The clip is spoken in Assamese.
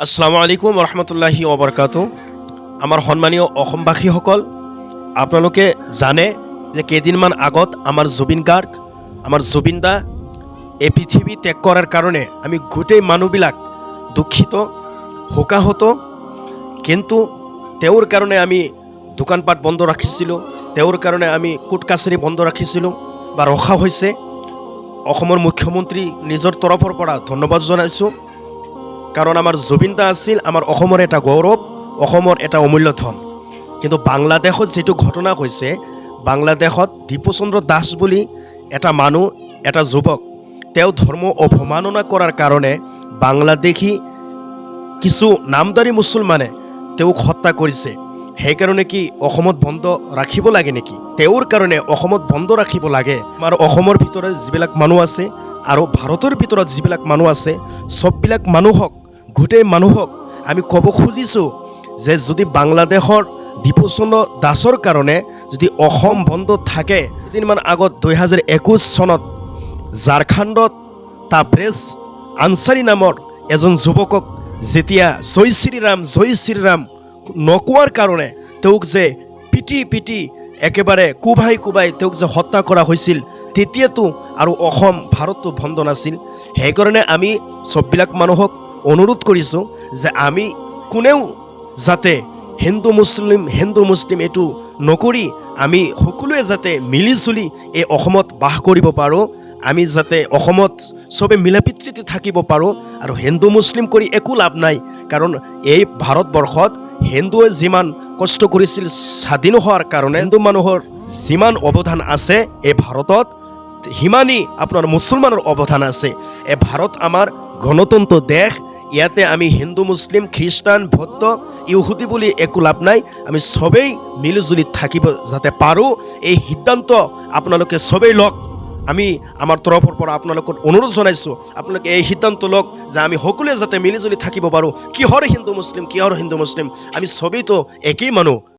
আসসালামু আলাইকুম ৰহমতুল্লাহি ওবৰকাতু। আমাৰ সন্মানীয় অসমবাসীসকল, আপোনালোকে জানে যে কেইদিনমান আগত আমাৰ জুবিন গাৰ্গ, আমাৰ জুবিন দা এই পৃথিৱী ত্যাগ কৰাৰ কাৰণে আমি গোটেই মানুহবিলাক দুখিত, শোকাহত। কিন্তু তেওঁৰ কাৰণে আমি দোকানপাট বন্ধ ৰাখিছিলোঁ, তেওঁৰ কাৰণে আমি কোৰ্ট কাছাৰী বন্ধ ৰাখিছিলোঁ বা ৰখা হৈছে। অসমৰ মুখ্যমন্ত্ৰী নিজৰ তৰফৰ পৰা ধন্যবাদ জনাইছোঁ, কাৰণ আমাৰ জুবিন দা আছিল আমাৰ অসমৰ এটা গৌৰৱ, অসমৰ এটা অমূল্য ধন। কিন্তু বাংলাদেশত যিটো ঘটনা হৈছে, বাংলাদেশত দীপুচন্দ্ৰ দাস বুলি এটা মানুহ, এটা যুৱক, তেওঁ ধৰ্ম অৱমাননা কৰাৰ কাৰণে বাংলাদেশী কিছু নামদাৰী মুছলমানে তেওঁক হত্যা কৰিছে। সেইকাৰণে কি অসমত বন্ধ ৰাখিব লাগে নেকি? তেওঁৰ কাৰণে অসমত বন্ধ ৰাখিব লাগে। আমাৰ অসমৰ ভিতৰত যিবিলাক মানুহ আছে আৰু ভাৰতৰ ভিতৰত যিবিলাক মানুহ আছে, চববিলাক মানুহক, গোটেই মানুহক আমি ক'ব খুজিছোঁ যে যদি বাংলাদেশৰ দীপুচন্দ্ৰ দাসৰ কাৰণে যদি অসম বন্ধ থাকে, কেইদিনমান আগত 2021 চনত ঝাৰখণ্ডত তাব্ৰেজ আনচাৰী নামৰ এজন যুৱকক যেতিয়া জয় শ্ৰীৰাম নকোৱাৰ কাৰণে তেওঁক যে পিটি একেবাৰে কোবাই তেওঁক যে হত্যা কৰা হৈছিল, তেতিয়াতো আৰু অসম ভাৰতটো বন্ধ নাছিল। সেইকাৰণে আমি চববিলাক মানুহক অনুৰোধ কৰিছোঁ যে আমি কোনেও যাতে হিন্দু মুছলিম এইটো নকৰি আমি সকলোৱে যাতে মিলিজুলি এই অসমত বাস কৰিব পাৰোঁ, আমি যাতে অসমত চবে মিলাপ্ৰীতিৰে থাকিব পাৰোঁ। আৰু হিন্দু মুছলিম কৰি একো লাভ নাই, কাৰণ এই ভাৰতবৰ্ষত হিন্দুৱে যিমান কষ্ট কৰিছিল স্বাধীন হোৱাৰ কাৰণে, হিন্দু মানুহৰ যিমান অৱদান আছে এই ভাৰতত, সিমানেই আপোনাৰ মুছলমানৰ অৱদান আছে। এই ভাৰত আমাৰ গণতন্ত্ৰ দেশ, ইয়াতে আমি হিন্দু মুছলিম খ্ৰীষ্টান বৌদ্ধ ইহুদী বুলি একো লাভ নাই। আমি চবেই মিলিজুলি থাকিব যাতে পাৰোঁ, এই সিদ্ধান্ত আপোনালোকে চবেই লওক। আমি আমাৰ তৰফৰ পৰা আপোনালোকক অনুৰোধ জনাইছোঁ, আপোনালোকে এই সিদ্ধান্ত লওক যে আমি সকলোৱে যাতে মিলিজুলি থাকিব পাৰোঁ। কিহৰ হিন্দু মুছলিম, আমি চবেইতো একেই মানুহ।